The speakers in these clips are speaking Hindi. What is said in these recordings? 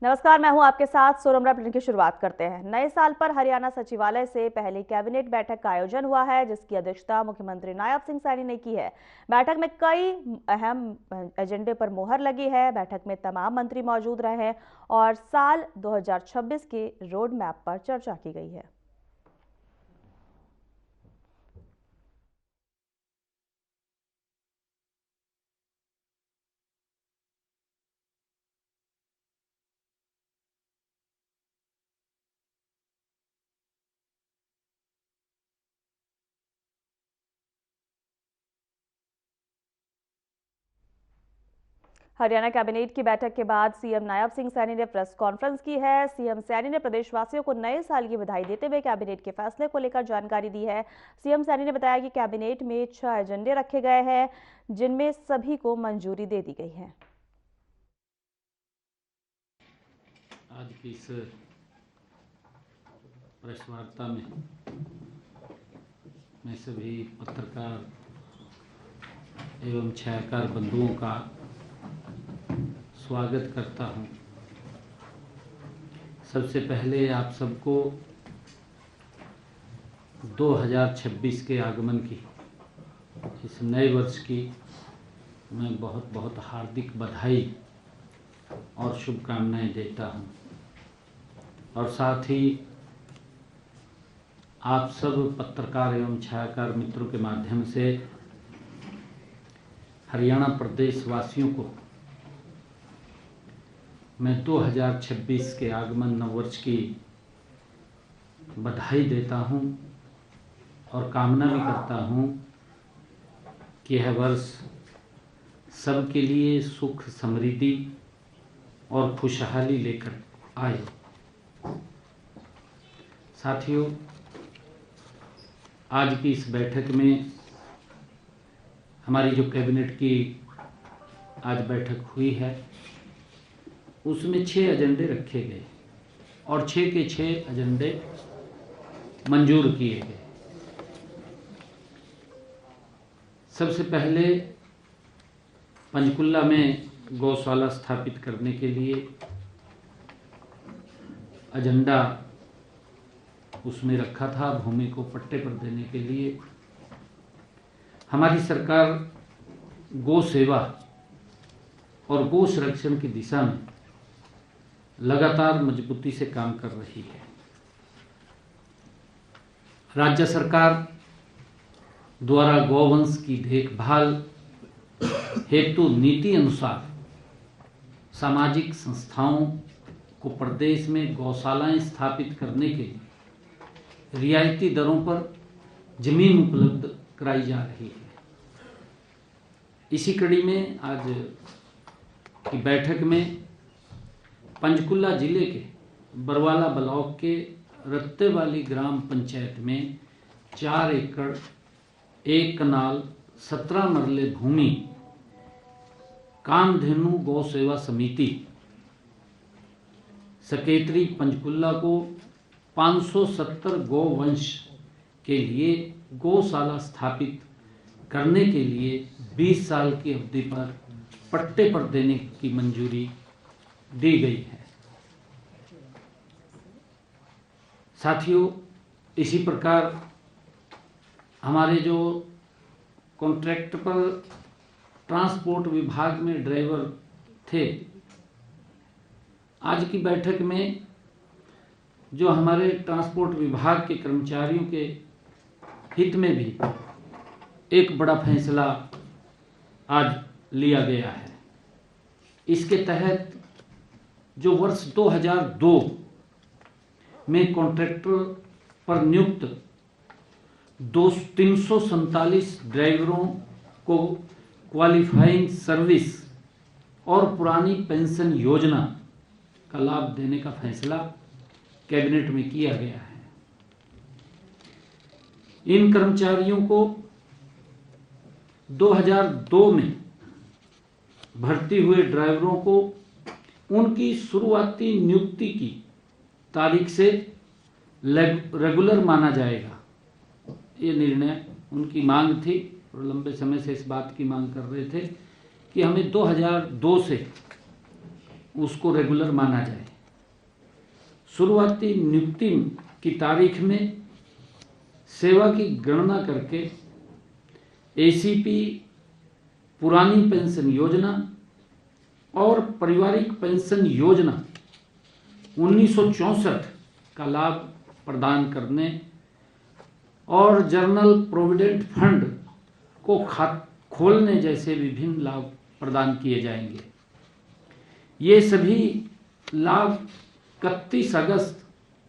नमस्कार, मैं हूं आपके साथ। सोनमरा बुलेटिन की शुरुआत करते हैं। नए साल पर हरियाणा सचिवालय से पहली कैबिनेट बैठक का आयोजन हुआ है, जिसकी अध्यक्षता मुख्यमंत्री नायब सिंह सैनी ने की है। बैठक में कई अहम एजेंडे पर मुहर लगी है। बैठक में तमाम मंत्री मौजूद रहे और साल 2026 के रोड मैप पर चर्चा की गई है। हरियाणा कैबिनेट की बैठक के बाद सीएम नायब सिंह सैनी ने प्रेस कॉन्फ्रेंस की है। सीएम सैनी ने प्रदेशवासियों को नए साल की बधाई देते हुए कैबिनेट के फैसले को लेकर जानकारी दी है। सीएम सैनी ने बताया कि कैबिनेट में 6 एजेंडे रखे गए हैं, जिनमें सभी को मंजूरी दे दी गई है। आज की इस प्रेस वार्ता में मैं सभी पत्रकार एवं छायाकार बंधुओं का स्वागत करता हूं। सबसे पहले आप सबको 2026 के आगमन की, इस नए वर्ष की मैं बहुत बहुत हार्दिक बधाई और शुभकामनाएं देता हूं। और साथ ही आप सब पत्रकार एवं छायाकार मित्रों के माध्यम से हरियाणा प्रदेश वासियों को मैं 2026 के आगमन नववर्ष की बधाई देता हूं और कामना भी करता हूं कि यह वर्ष सबके लिए सुख, समृद्धि और खुशहाली लेकर आए। साथियों, आज की इस बैठक में हमारी जो कैबिनेट की आज बैठक हुई है, उसमें 6 एजेंडे रखे गए और 6 के 6 एजेंडे मंजूर किए गए। सबसे पहले पंचकुला में गौशाला स्थापित करने के लिए एजेंडा उसमें रखा था, भूमि को पट्टे पर देने के लिए। हमारी सरकार गौ सेवा और गौ संरक्षण की दिशा में लगातार मजबूती से काम कर रही है। राज्य सरकार द्वारा गौवंश की देखभाल हेतु नीति अनुसार सामाजिक संस्थाओं को प्रदेश में गौशालाएं स्थापित करने के लिए रियायती दरों पर जमीन उपलब्ध कराई जा रही है। इसी कड़ी में आज की बैठक में पंचकुला जिले के बरवाला ब्लॉक के रत्तेवाली ग्राम पंचायत में 4 एकड़ 1 कनाल 17 मरले भूमि कामधेनु गौ सेवा समिति सकेतरी पंचकुला को 570 गौवंश के लिए गौशाला स्थापित करने के लिए 20 साल की अवधि पर पट्टे पर देने की मंजूरी दी गई है। साथियों, इसी प्रकार हमारे जो कॉन्ट्रैक्ट पर ट्रांसपोर्ट विभाग में ड्राइवर थे, आज की बैठक में जो हमारे ट्रांसपोर्ट विभाग के कर्मचारियों के हित में भी एक बड़ा फैसला आज लिया गया है। इसके तहत जो वर्ष 2002 में कॉन्ट्रैक्टर पर नियुक्त 347 ड्राइवरों को क्वालिफाइंग सर्विस और पुरानी पेंशन योजना का लाभ देने का फैसला कैबिनेट में किया गया है। इन कर्मचारियों को 2002 में भर्ती हुए ड्राइवरों को उनकी शुरुआती नियुक्ति की तारीख से रेगुलर माना जाएगा। ये निर्णय उनकी मांग थी और लंबे समय से इस बात की मांग कर रहे थे कि हमें 2002 से उसको रेगुलर माना जाए। शुरुआती नियुक्ति की तारीख में सेवा की गणना करके एसीपी, पुरानी पेंशन योजना और पारिवारिक पेंशन योजना 1964 का लाभ प्रदान करने और जनरल प्रोविडेंट फंड को खोलने जैसे विभिन्न लाभ प्रदान किए जाएंगे। ये सभी लाभ 31 अगस्त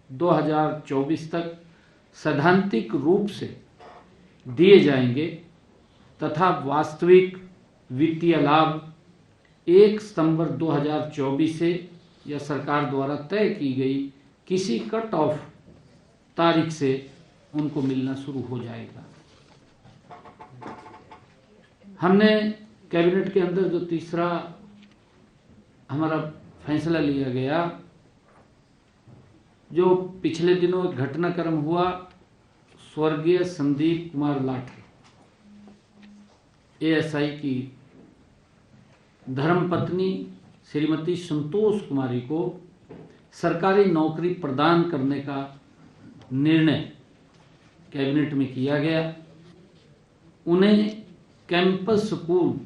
2024 तक सैद्धांतिक रूप से दिए जाएंगे तथा वास्तविक वित्तीय लाभ 1 सितंबर 2024 से या सरकार द्वारा तय की गई किसी कट ऑफ तारीख से उनको मिलना शुरू हो जाएगा। हमने कैबिनेट के अंदर जो तीसरा हमारा फैसला लिया गया, जो पिछले दिनों एक घटनाक्रम हुआ, स्वर्गीय संदीप कुमार लाठी एएसआई की धर्मपत्नी श्रीमती संतोष कुमारी को सरकारी नौकरी प्रदान करने का निर्णय कैबिनेट में किया गया। उन्हें कैंपस स्कूल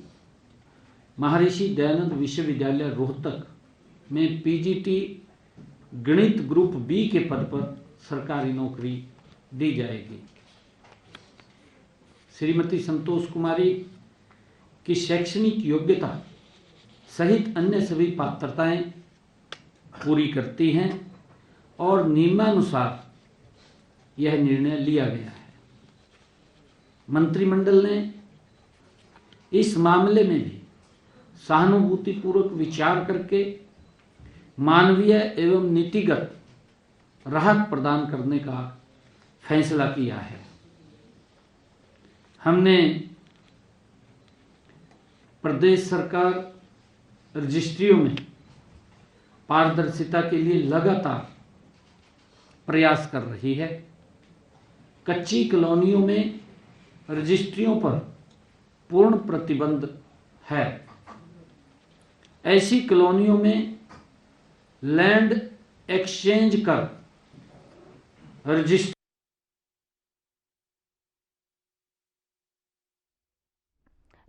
महर्षि दयानंद विश्वविद्यालय रोहतक में पीजीटी गणित ग्रुप बी के पद पर सरकारी नौकरी दी जाएगी। श्रीमती संतोष कुमारी की शैक्षणिक योग्यता सहित अन्य सभी पात्रताएं पूरी करती हैं और नियमानुसार यह निर्णय लिया गया है। मंत्रिमंडल ने इस मामले में भी सहानुभूतिपूर्वक विचार करके मानवीय एवं नीतिगत राहत प्रदान करने का फैसला किया है। हमने प्रदेश सरकार रजिस्ट्रियों में पारदर्शिता के लिए लगातार प्रयास कर रही है। कच्ची कॉलोनियों में रजिस्ट्रियों पर पूर्ण प्रतिबंध है। ऐसी कॉलोनियों में लैंड एक्सचेंज कर रजिस्ट्री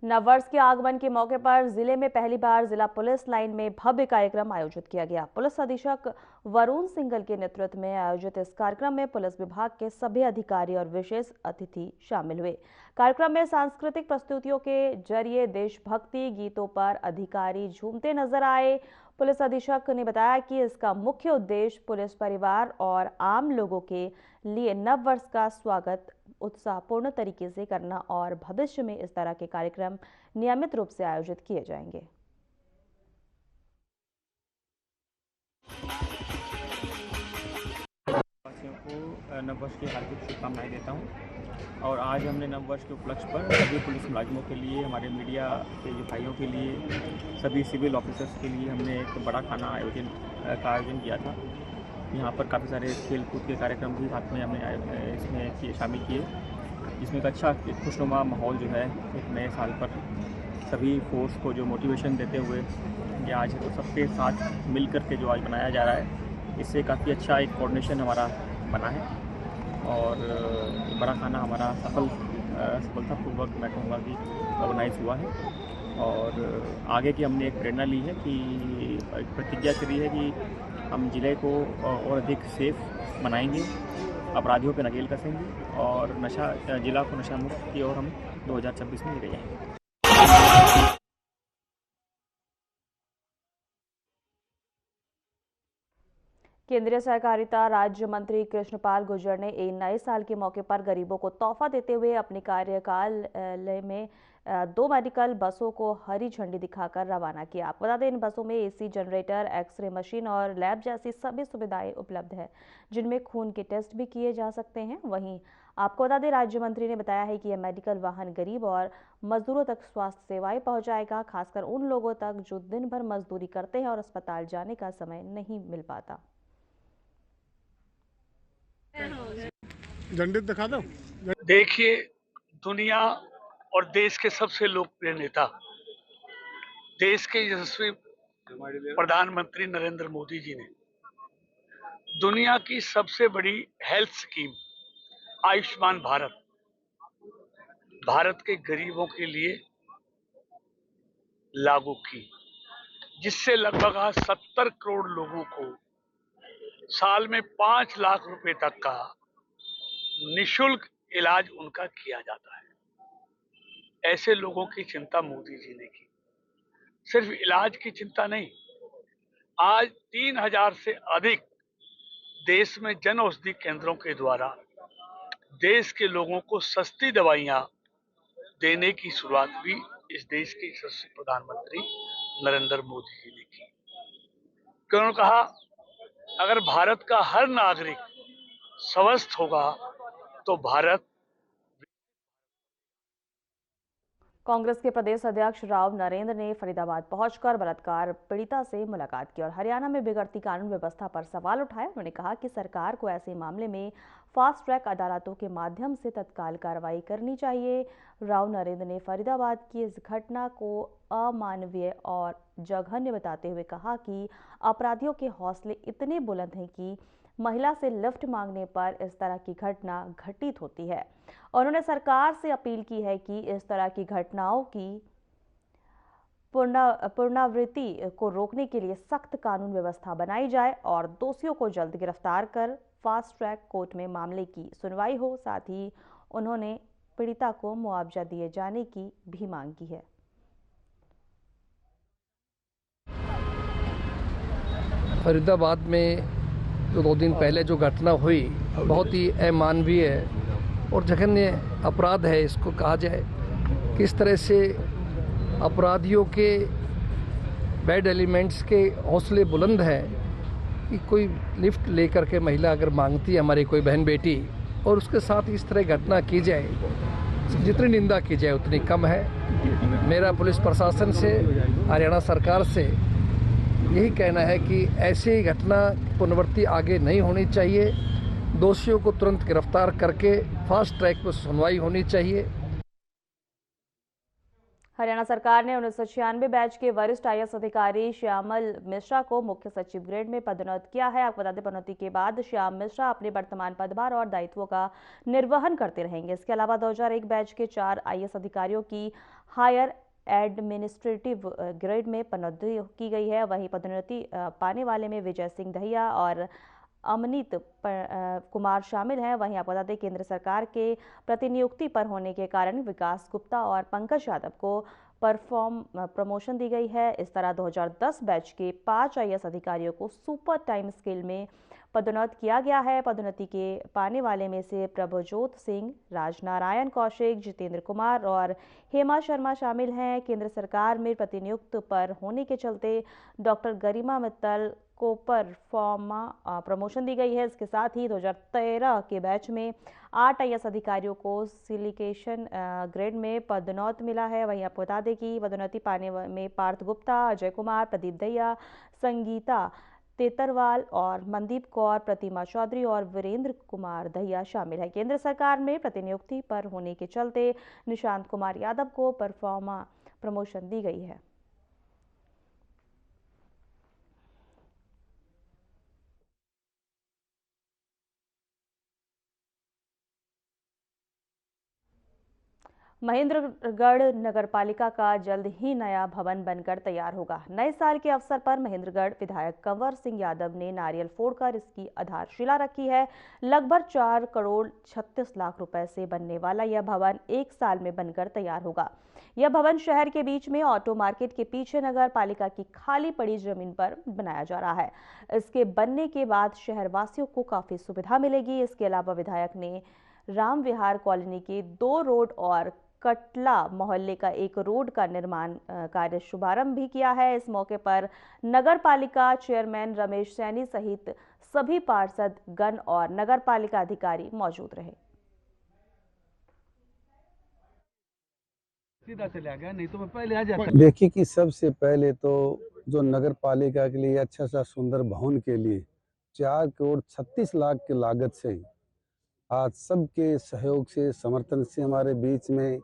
नववर्ष के आगमन के मौके पर जिले में पहली बार जिला पुलिस लाइन में भव्य कार्यक्रम आयोजित किया गया। पुलिस अधीक्षक वरुण सिंघल के नेतृत्व में आयोजित इस कार्यक्रम में पुलिस विभाग के सभी अधिकारी और विशेष अतिथि शामिल हुए। कार्यक्रम में सांस्कृतिक प्रस्तुतियों के जरिए देशभक्ति गीतों पर अधिकारी झूमते नजर आए। पुलिस अधीक्षक ने बताया कि इसका मुख्य उद्देश्य पुलिस परिवार और आम लोगों के लिए नव वर्ष का स्वागत उत्साहपूर्ण तरीके से करना और भविष्य में इस तरह के कार्यक्रम नियमित रूप से आयोजित किए जाएंगे। वासियों को नववर्ष की हार्दिक शुभकामनाएं देता हूं। और आज हमने नववर्ष के उपलक्ष्य पर सभी पुलिस मुलाजिमों के लिए, हमारे मीडिया के जो भाइयों के लिए, सभी सिविल ऑफिसर्स के लिए हमने एक बड़ा खाना आयोजन किया था। यहाँ पर काफ़ी सारे खेल कूद के कार्यक्रम भी साथ में हमने इसमें शामिल किए, जिसमें एक अच्छा खुशनुमा माहौल जो है एक नए साल पर सभी फोर्स को जो मोटिवेशन देते हुए ये आज तो सबके साथ मिल कर के जो आज बनाया जा रहा है, इससे काफ़ी अच्छा एक कोऑर्डिनेशन हमारा बना है और बड़ा खाना हमारा सफलतापूर्वक मैं कहूँगा कि ऑर्गेनाइज हुआ है। और आगे की हमने एक प्रेरणा ली है कि एक प्रतिज्ञा करी है कि हम ज़िले को और अधिक सेफ बनाएंगे, अपराधियों पे नकेल कसेंगे और जिला को नशा मुक्त की ओर हम 2026 में ले जाएंगे। केंद्रीय सहकारिता राज्य मंत्री कृष्णपाल गुर्जर ने नए साल के मौके पर गरीबों को तोहफा देते हुए अपने कार्यकाल में 2 मेडिकल बसों को हरी झंडी दिखाकर रवाना किया। आपको बता दें, इन बसों में एसी, जनरेटर, एक्सरे मशीन और लैब जैसी सभी सुविधाएं उपलब्ध है, जिनमें खून के टेस्ट भी किए जा सकते हैं। वहीं आपको बता दें, राज्य मंत्री ने बताया है कि यह मेडिकल वाहन गरीब और मजदूरों तक स्वास्थ्य सेवाएं पहुंचाएगा, खासकर उन लोगों तक जो दिन भर मजदूरी करते हैं और अस्पताल जाने का समय नहीं मिल पाता। झंडे दिखा दो। देखिए, दुनिया और देश के सबसे लोकप्रिय नेता, देश के यशस्वी प्रधानमंत्री नरेंद्र मोदी जी ने दुनिया की सबसे बड़ी हेल्थ स्कीम आयुष्मान भारत भारत के गरीबों के लिए लागू की, जिससे लगभग आज 70 करोड़ लोगों को साल में 5 लाख रुपए तक का निशुल्क इलाज उनका किया जाता है। ऐसे लोगों की चिंता मोदी जी ने की। सिर्फ इलाज की चिंता नहीं, आज 3000 से अधिक देश में जन औषधि केंद्रों के द्वारा देश के लोगों को सस्ती दवाइयां देने की शुरुआत भी इस देश के यशस्वी प्रधानमंत्री नरेंद्र मोदी जी ने की। उन्होंने कहा, अगर भारत का हर नागरिक स्वस्थ होगा तो भारत। कांग्रेस के प्रदेश अध्यक्ष राव नरेंद्र ने फरीदाबाद पहुंचकर बलात्कार पीड़िता से मुलाकात की और हरियाणा में बिगड़ती कानून व्यवस्था पर सवाल उठाए। उन्होंने कहा कि सरकार को ऐसे मामले में फास्ट ट्रैक अदालतों के माध्यम से तत्काल कार्रवाई करनी चाहिए। राव नरेंद्र ने फरीदाबाद की इस घटना को अमानवीय और जघन्य बताते हुए कहा कि अपराधियों के हौसले इतने बुलंद हैं कि महिला से लिफ्ट मांगने पर इस तरह की घटना घटित होती है। उन्होंने सरकार से अपील की है कि इस तरह की घटनाओं की पुनरावृत्ति को रोकने के लिए सख्त कानून व्यवस्था बनाई जाए और दोषियों को जल्द गिरफ्तार कर फास्ट ट्रैक कोर्ट में मामले की सुनवाई हो। साथ ही उन्होंने पीड़िता को मुआवजा दिए जाने की भी मांग की है। फरीदाबाद में जो 2 दिन पहले जो घटना हुई बहुत ही अमानवीय और जघन्य अपराध है, इसको कहा जाए। किस तरह से अपराधियों के बैड एलिमेंट्स के हौसले बुलंद हैं कि कोई लिफ्ट लेकर के महिला अगर मांगती है, हमारी कोई बहन बेटी, और उसके साथ इस तरह घटना की जाए, जितनी निंदा की जाए उतनी कम है। मेरा पुलिस प्रशासन से, हरियाणा सरकार से यही कहना है कि ऐसी घटना पुनरावृत्ति आगे नहीं होनी चाहिए। दोषियों को तुरंत गिरफ्तार करके फास्ट ट्रैक पर सुनवाई होनी चाहिए। हरियाणा सरकार ने 1996 बैच के वरिष्ठ आईएएस अधिकारी श्यामल मिश्रा को मुख्य सचिव ग्रेड में पदोन्नत किया है। आपको बता दें, पदोन्नति के बाद श्याम मिश्रा अपने वर्तमान पदभार और दायित्वों का निर्वहन करते रहेंगे। इसके अलावा 2001 बैच के 4 आईएएस अधिकारियों की हायर एडमिनिस्ट्रेटिव ग्रेड में पदोन्नति की गई है। वहीं पदोन्नति पाने वाले में विजय सिंह दहिया और अमनीत कुमार शामिल हैं। वहीं आपको बता दें, केंद्र सरकार के प्रतिनियुक्ति पर होने के कारण विकास गुप्ता और पंकज यादव को प्रमोशन दी गई है। इस तरह 2010 बैच के 5 आईएएस अधिकारियों को सुपर टाइम स्केल में पदोन्नत किया गया है। पदोन्नति के पाने वाले में से प्रभजोत सिंह, राजनारायण कौशिक, जितेंद्र कुमार और हेमा शर्मा शामिल हैं। केंद्र सरकार में प्रतिनियुक्त पर होने के चलते डॉक्टर गरिमा मित्तल को प्रमोशन दी गई है। इसके साथ ही 2013 के बैच में 8 आईएएस अधिकारियों को सिलिकेशन ग्रेड में पदोन्नति मिला है। वहीं आपको बता दें कि पदोन्नति पाने में पार्थ गुप्ता, अजय कुमार, प्रदीप दहिया, संगीता तेतरवाल और मनदीप कौर, प्रतिमा चौधरी और वीरेंद्र कुमार दहिया शामिल है। केंद्र सरकार में प्रतिनियुक्ति पर होने के चलते निशांत कुमार यादव को प्रमोशन दी गई है। महेंद्रगढ़ नगरपालिका का जल्द ही नया भवन बनकर तैयार होगा। नए साल के अवसर पर महेंद्रगढ़ विधायक कंवर सिंह यादव ने नारियल फोड़कर इसकी आधारशिला रखी है। लगभग 4 करोड़ 36 लाख रुपए से बनने वाला यह भवन 1 साल में बनकर तैयार होगा। यह भवन शहर के बीच में ऑटो मार्केट के पीछे नगर पालिका की खाली पड़ी जमीन पर बनाया जा रहा है। इसके बनने के बाद शहरवासियों को काफी सुविधा मिलेगी। इसके अलावा विधायक ने राम विहार कॉलोनी के 2 रोड और कटला मोहल्ले का 1 रोड का निर्माण कार्य शुभारंभ भी किया है। इस मौके पर नगर पालिका चेयरमैन रमेश सैनी सहित सभी पार्षद गण और नगर पालिका अधिकारी मौजूद रहे। देखिए कि सबसे पहले तो जो नगर पालिका के लिए अच्छा सा सुंदर भवन के लिए 4 करोड़ 36 लाख की लागत से आज सबके सहयोग से, समर्थन से हमारे बीच में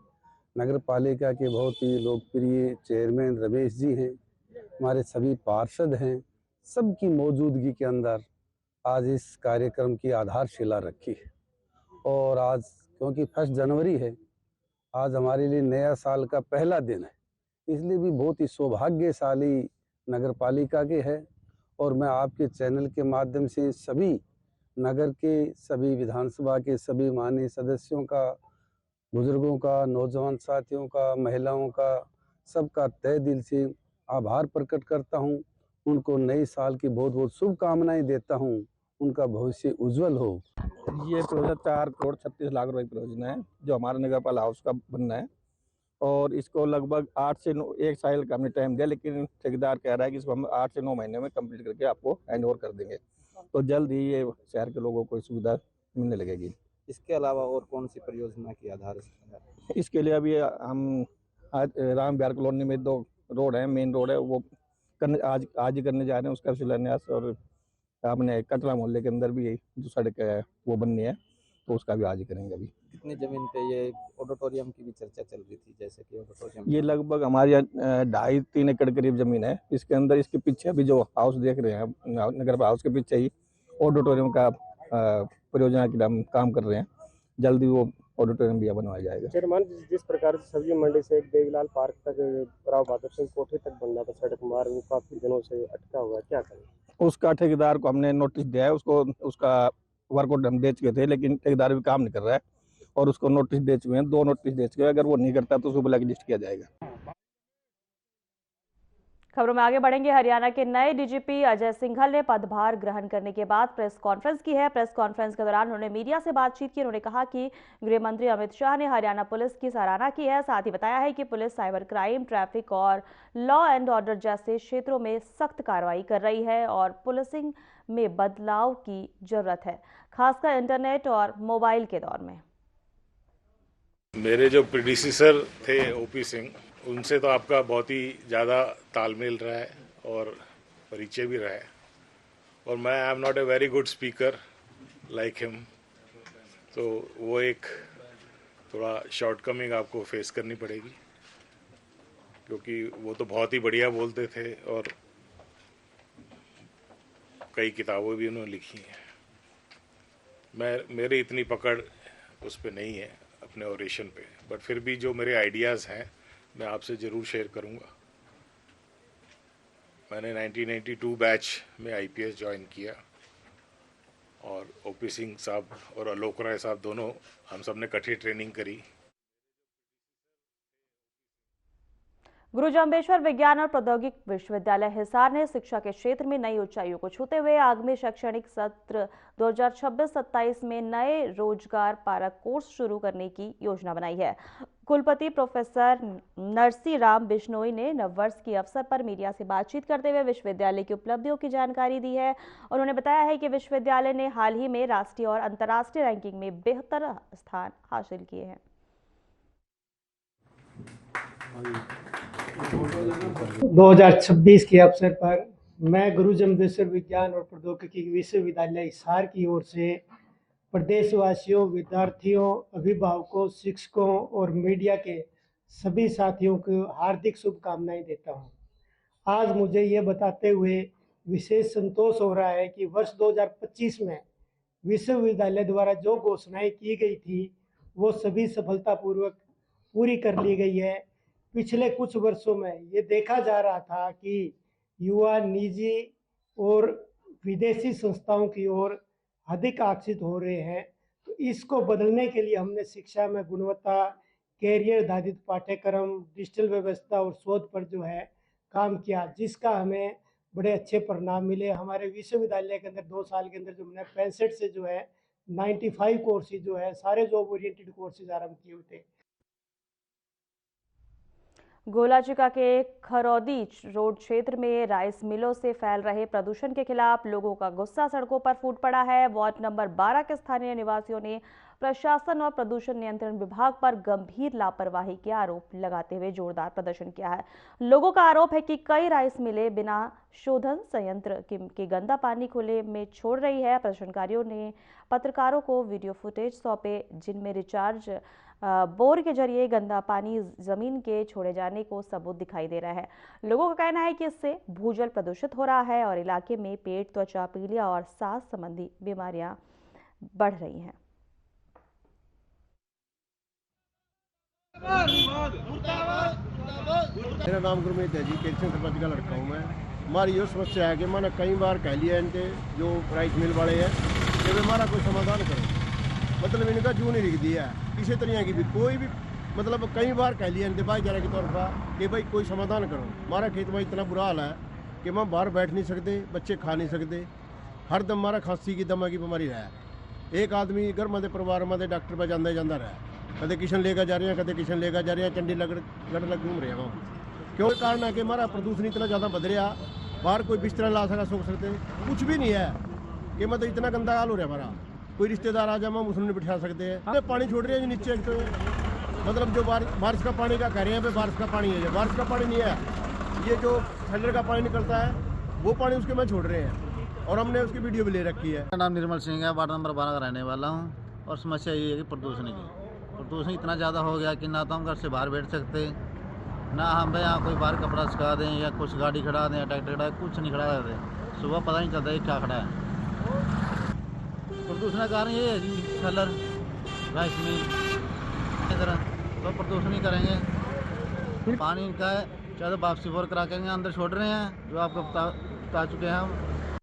नगर पालिका के बहुत ही लोकप्रिय चेयरमैन रमेश जी हैं, हमारे सभी पार्षद हैं, सबकी मौजूदगी के अंदर आज इस कार्यक्रम की आधारशिला रखी है। और आज क्योंकि 1 जनवरी है, आज हमारे लिए नया साल का पहला दिन है, इसलिए भी बहुत ही सौभाग्यशाली नगर पालिका के है। और मैं आपके चैनल के माध्यम से सभी नगर के, सभी विधानसभा के सभी माननीय सदस्यों का, बुजुर्गों का, नौजवान साथियों का, महिलाओं का, सबका तहे दिल से आभार प्रकट करता हूं। उनको नए साल की बहुत बहुत शुभकामनाएं देता हूं। उनका भविष्य उज्जवल हो। ये प्रोजेक्ट 4 करोड़ 36 लाख रुपए की परियोजना है जो हमारे नगरपाल हाउस का बनना है, और इसको लगभग 8 से 9 1 साल का हमने टाइम दिया, लेकिन ठेकेदार कह रहा है कि इसको हम 8 से 9 महीने में कंप्लीट करके आपको हैंड ओवर कर देंगे। तो जल्द ही ये शहर के लोगों को सुविधा मिलने लगेगी। इसके अलावा और कौन सी परियोजना की आधारशिला है? इसके लिए अभी हम आज राम बिहार कॉलोनी में 2 रोड है, मेन रोड है, वो करने आज ही करने जा रहे हैं उसका शिलान्यास। और आपने कटरा मोहल्ले के अंदर भी जो सड़क है वो बननी है, तो उसका भी आज ही करेंगे। अभी कितनी जमीन पे ये ऑडिटोरियम की भी चर्चा चल रही थी, जैसे कि ऑडिटोरियम ये लगभग हमारे यहाँ 2.5-3 एकड़ करीब जमीन है। इसके अंदर इसके पीछे अभी जो हाउस देख रहे हैं, नगर हाउस के पीछे ही ऑडिटोरियम का परियोजना के हम काम कर रहे हैं। जल्दी वो ऑडिटोरियम भी बनवाया जाएगा। चेयरमैन, जिस प्रकार से सब्जी मंडी से एक देवीलाल पार्क तक, राव बहादुर सिंह कोठी तक बनना था सड़क मार्ग, वो काफी दिनों से अटका हुआ है, क्या करें? उसका ठेकेदार को हमने नोटिस दिया है, उसका वर्कआउट हम दे चुके थे, लेकिन ठेकेदार भी काम नहीं कर रहा है और उसको नोटिस दे चुके हैं, 2 नोटिस दे चुके हैं। अगर वो नहीं करता तो उसको ब्लैक लिस्ट किया जाएगा। खबरों में आगे बढ़ेंगे। हरियाणा के नए डीजीपी अजय सिंघल ने पदभार ग्रहण करने के बाद प्रेस कॉन्फ्रेंस की है। प्रेस कॉन्फ्रेंस के दौरान उन्होंने मीडिया से बातचीत की। उन्होंने कहा कि गृह मंत्री अमित शाह ने हरियाणा पुलिस की सराहना की है। साथ ही बताया है कि पुलिस साइबर क्राइम, ट्रैफिक और लॉ एंड ऑर्डर जैसे क्षेत्रों में सख्त कार्रवाई कर रही है और पुलिसिंग में बदलाव की जरूरत है, खासकर इंटरनेट और मोबाइल के दौर में। मेरे जो प्रीडिसेसर थे ओपी सिंह, उनसे तो आपका बहुत ही ज़्यादा तालमेल रहा है और परिचय भी रहा है। और मैं I am not a very good speaker like him, तो वो एक थोड़ा शॉर्टकमिंग आपको फेस करनी पड़ेगी, क्योंकि वो तो बहुत ही बढ़िया बोलते थे और कई किताबें भी उन्होंने लिखी हैं। मेरी इतनी पकड़ उस पर नहीं है अपने ओरेशन पे, बट फिर भी जो मेरे आइडियाज़ हैं मैं आपसे ज़रूर शेयर करूंगा। मैंने 1992 बैच में आईपीएस ज्वाइन किया और ओपी सिंह साहब और आलोक राय साहब दोनों, हम सब ने इकट्ठी ट्रेनिंग करी। गुरु जम्बेश्वर विज्ञान और प्रौद्योगिकी विश्वविद्यालय हिसार ने शिक्षा के क्षेत्र में नई ऊंचाइयों को छूते हुए आगामी शैक्षणिक सत्र 2026-27 में नए रोजगार पारक कोर्स शुरू करने की योजना बनाई है। कुलपति प्रोफेसर नरसी राम बिश्नोई ने नववर्ष के अवसर पर मीडिया से बातचीत करते हुए विश्वविद्यालय की उपलब्धियों की जानकारी दी है। उन्होंने बताया है कि विश्वविद्यालय ने हाल ही में राष्ट्रीय और अंतर्राष्ट्रीय रैंकिंग में बेहतर स्थान हासिल किए हैं। 2026 के अवसर पर मैं गुरु जम्बेश्वर विज्ञान और प्रौद्योगिकी विश्वविद्यालय हिसार की ओर से प्रदेशवासियों, विद्यार्थियों, अभिभावकों, शिक्षकों और मीडिया के सभी साथियों को हार्दिक शुभकामनाएं देता हूं। आज मुझे ये बताते हुए विशेष संतोष हो रहा है कि वर्ष 2025 में विश्वविद्यालय द्वारा जो घोषणाएं की गई थी वो सभी सफलतापूर्वक पूरी कर ली गई है। पिछले कुछ वर्षों में ये देखा जा रहा था कि युवा निजी और विदेशी संस्थाओं की ओर अधिक आकर्षित हो रहे हैं, तो इसको बदलने के लिए हमने शिक्षा में गुणवत्ता, कैरियर आधारित पाठ्यक्रम, डिजिटल व्यवस्था और शोध पर जो है काम किया, जिसका हमें बड़े अच्छे परिणाम मिले। हमारे विश्वविद्यालय के अंदर 2 साल के अंदर जो हमने 65 से जो है 95 कोर्सेज जो है सारे जॉब ओरिएंटेड कोर्सेज आरंभ किए हुए थे। गोलाचिका के खरौदी रोड क्षेत्र में राइस मिलों से फैल रहे प्रदूषण के खिलाफ लोगों का गुस्सा सड़कों पर फूट पड़ा है। वार्ड नंबर 12 के स्थानीय निवासियों ने प्रशासन और प्रदूषण नियंत्रण विभाग पर गंभीर लापरवाही के आरोप लगाते हुए जोरदार प्रदर्शन किया है। लोगों का आरोप है कि कई राइस मिलें बिना शोधन संयंत्र के गंदा पानी खुले में छोड़ रही है। प्रदर्शनकारियों ने पत्रकारों को वीडियो फुटेज सौंपे जिनमें रिचार्ज बोर के जरिए गंदा पानी जमीन के छोड़े जाने को सबूत दिखाई दे रहा है। लोगों का कहना है कि इससे भूजल प्रदूषित हो रहा है और इलाके में पेट, त्वचा, पीलिया और सांस संबंधी बीमारियां बढ़ रही हैं। मेरा नाम गुरमीत है जी, केरसिंह सरपंच का लड़का हूँ मैं। हमारी ये समस्या है कि मैंने कई बार कह लिया इनके जो राइस मिल वाले हैं कि वे हमारा कोई समाधान करो, मतलब इनका जू नहीं लिख दिया है किसी तरह की भी कोई भी, मतलब कई बार कह लिया इनके भाईचारे के तौर पर कि भाई कोई समाधान करो। हमारा खेत में इतना बुरा हाल है कि हम बाहर बैठ नहीं सकते, बच्चे खा नहीं सकते, हर दम हमारा खांसी की दमा की बीमारी है। एक आदमी घर में परिवार में डॉक्टर पर जाता रहा, कदे किशन लेकर जा रहे हैं, कदे किशन लेकर जा रहे हैं, चंडी गढ़ घूम रहे हैं वहाँ। क्यों कारण है कि हमारा प्रदूषण इतना ज़्यादा बढ़ रहा, बाहर कोई बिस्तर ला सका सोच सकते कुछ भी नहीं है कि मतलब इतना गंदा हाल हो रहा है हमारा। कोई रिश्तेदार आ जाए हम उसने नहीं बिठा सकते हैं। पानी छोड़ रहे हैं जो नीचे, तो मतलब जो बारिश का पानी का कह रहे हैं बारिश का पानी है, बारिश का पानी नहीं है, ये जो ठंडर का पानी निकलता है वो पानी उसके में छोड़ रहे हैं और हमने उसकी वीडियो भी ले रखी है। मेरा नाम निर्मल सिंह है, वार्ड नंबर 12 का रहने वाला हूँ। और समस्या ये है कि प्रदूषण इतना ज़्यादा हो गया कि ना तो हम घर से बाहर बैठ सकते, ना हम यहाँ कोई बाहर कपड़ा सुखा दें या कुछ गाड़ी खड़ा दें या ट्रैक्टर खड़ा दें, कुछ नहीं खड़ा देते। सुबह पता नहीं चलता है क्या खड़ा है। प्रदूषण का कारण ये है जी, कलर राइस मिल तो प्रदूषण ही करेंगे। पानी का है चाहे तो वापसी बोर करा के अंदर छोड़ रहे हैं जो आपको बता चुके हैं हम।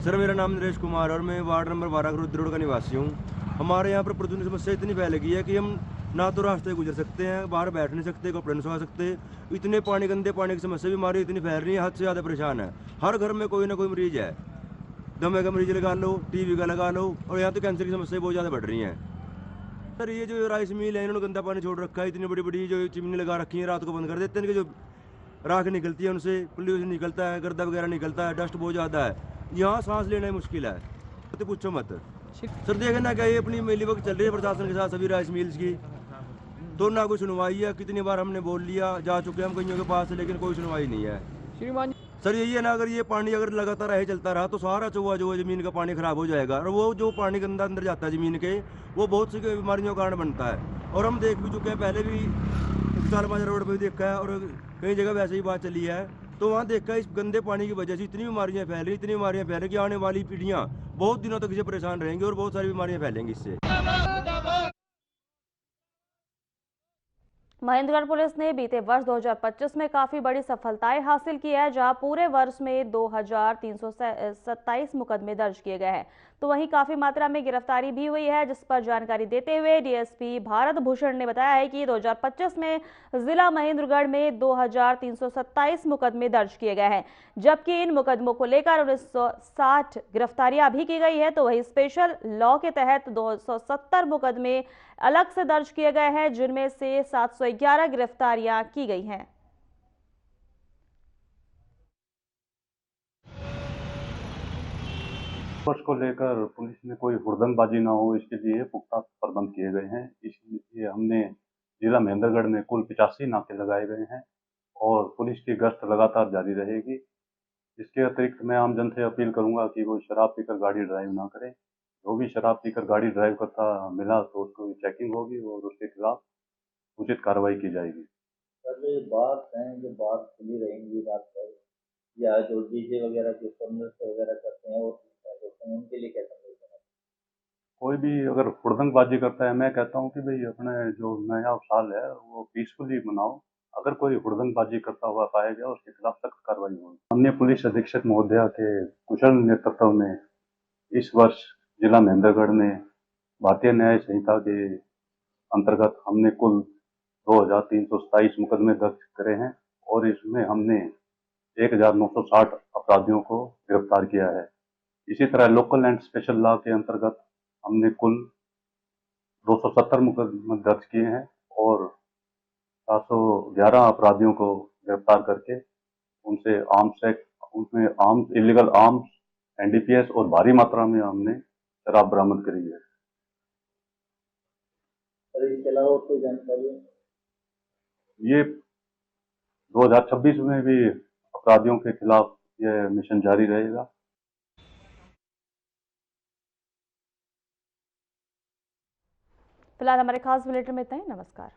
सर मेरा नाम नरेश कुमार और मैं वार्ड नंबर 12 रुद्र रोड का निवासी हूँ। हमारे यहाँ पर प्रदूषण समस्या इतनी फैल गई है कि हम ना तो रास्ते गुजर सकते हैं, बाहर बैठ नहीं सकते, कपड़े नहीं सुखा सकते। इतने पानी गंदे पानी की समस्या बीमारी इतनी फैल रही है, हद से ज़्यादा परेशान है। हर घर में कोई ना कोई मरीज है, दमे का मरीज लगा लो, टीबी का लगा लो, और यहाँ तो कैंसर की समस्या बहुत ज़्यादा बढ़ रही है। सर ये जो राइस मिल है इन्होंने गंदा पानी छोड़ रखा है, इतनी बड़ी बड़ी जो चिमनी लगा रखी है, रात को बंद कर देते हैं। जो राख निकलती है उनसे पोल्यूशन निकलता है, गर्दा वगैरह निकलता है, डस्ट बहुत ज़्यादा है, यहाँ सांस लेना ही मुश्किल है, तो पूछो मत। सर देखना क्या ये अपनी मिली वक्त चल रही है प्रशासन के साथ सभी राइस मिल्स की, तो ना कोई सुनवाई है। कितनी बार हमने बोल लिया, जा चुके हम कईयों के पास, लेकिन कोई सुनवाई नहीं है। श्रीमान सर यही है ना, अगर ये पानी अगर लगातार रहे चलता रहा तो सारा चौवा जो जमीन का पानी खराब हो जाएगा, और वो जो पानी गंदा अंदर जाता है जमीन के, वो बहुत सी बीमारियों का कारण बनता है। और हम देख भी चुके हैं, पहले भी सालबाजा रोड पर भी देखा है और कई जगह वैसे ही बात चली है। तो वहाँ देखा इस गंदे पानी की वजह से इतनी बीमारियाँ फैल रही कि आने वाली पीढ़ियाँ बहुत दिनों तक इसे परेशान रहेंगी और बहुत सारी बीमारियाँ फैलेंगी इससे। महेंद्रगढ़ पुलिस ने बीते वर्ष 2025 में काफी बड़ी सफलताएं हासिल की है, जहां पूरे वर्ष में 2327 मुकदमे दर्ज किए गए हैं। तो वहीं काफी मात्रा में गिरफ्तारी भी हुई है, जिस पर जानकारी देते हुए डीएसपी भारत भूषण ने बताया है कि 2025 में जिला महेंद्रगढ़ में 2327 मुकदमे दर्ज किए गए हैं, जबकि इन मुकदमों को लेकर 1960 गिरफ्तारियां भी की गई है। तो वही स्पेशल लॉ के तहत 270 मुकदमे अलग से दर्ज किए गए हैं, जिनमें से 711 गिरफ्तारियां की गई हैं। वर्ष को लेकर पुलिस में कोई हुड़दंगबाजी ना हो, इसके लिए पुख्ता प्रबंध किए गए हैं। इसलिए हमने जिला महेंद्रगढ़ में कुल 85 नाके लगाए गए हैं और पुलिस की गश्त लगातार जारी रहेगी। इसके अतिरिक्त मैं आम जन से अपील करूंगा कि वो शराब पीकर गाड़ी ड्राइव ना करें। जो भी शराब पीकर गाड़ी ड्राइव करता मिला तो उसको चेकिंग होगी और उसके खिलाफ उचित कार्रवाई की जाएगी। सर ये बात है, जो बात खुली रहेंगी रात भर, या जो डीजे वगैरह के वगैरह करते हैं और उनके लिए क्या संदेश है? कोई भी अगर हुड़दंगबाजी करता है, मैं कहता हूं कि भाई अपने जो नया साल है वो पीसफुली मनाओ। अगर कोई हुड़दंगबाजी करता हुआ पाया गया उसके खिलाफ सख्त कार्रवाई होगी। अन्य पुलिस अधीक्षक महोदया के कुशल नेतृत्व में इस वर्ष जिला महेंद्रगढ़ में भारतीय न्याय संहिता के अंतर्गत हमने कुल 2327 मुकदमे दर्ज करे हैं और इसमें हमने 1960 अपराधियों को गिरफ्तार किया है। इसी तरह लोकल एंड स्पेशल लॉ के अंतर्गत हमने कुल 270 मुकदमे दर्ज किए हैं और 711 अपराधियों को गिरफ्तार करके उनसे उनमें आर्म्स, इलीगल आर्म्स, एनडीपीएस और भारी मात्रा में हमने शराब बरामद करी है। सर इसके अलावा और कोई जानकारी है? ये 2026 में भी अपराधियों के खिलाफ ये मिशन जारी रहेगा। फिलहाल हमारे खास बुलेटिन में इतना ही। नमस्कार।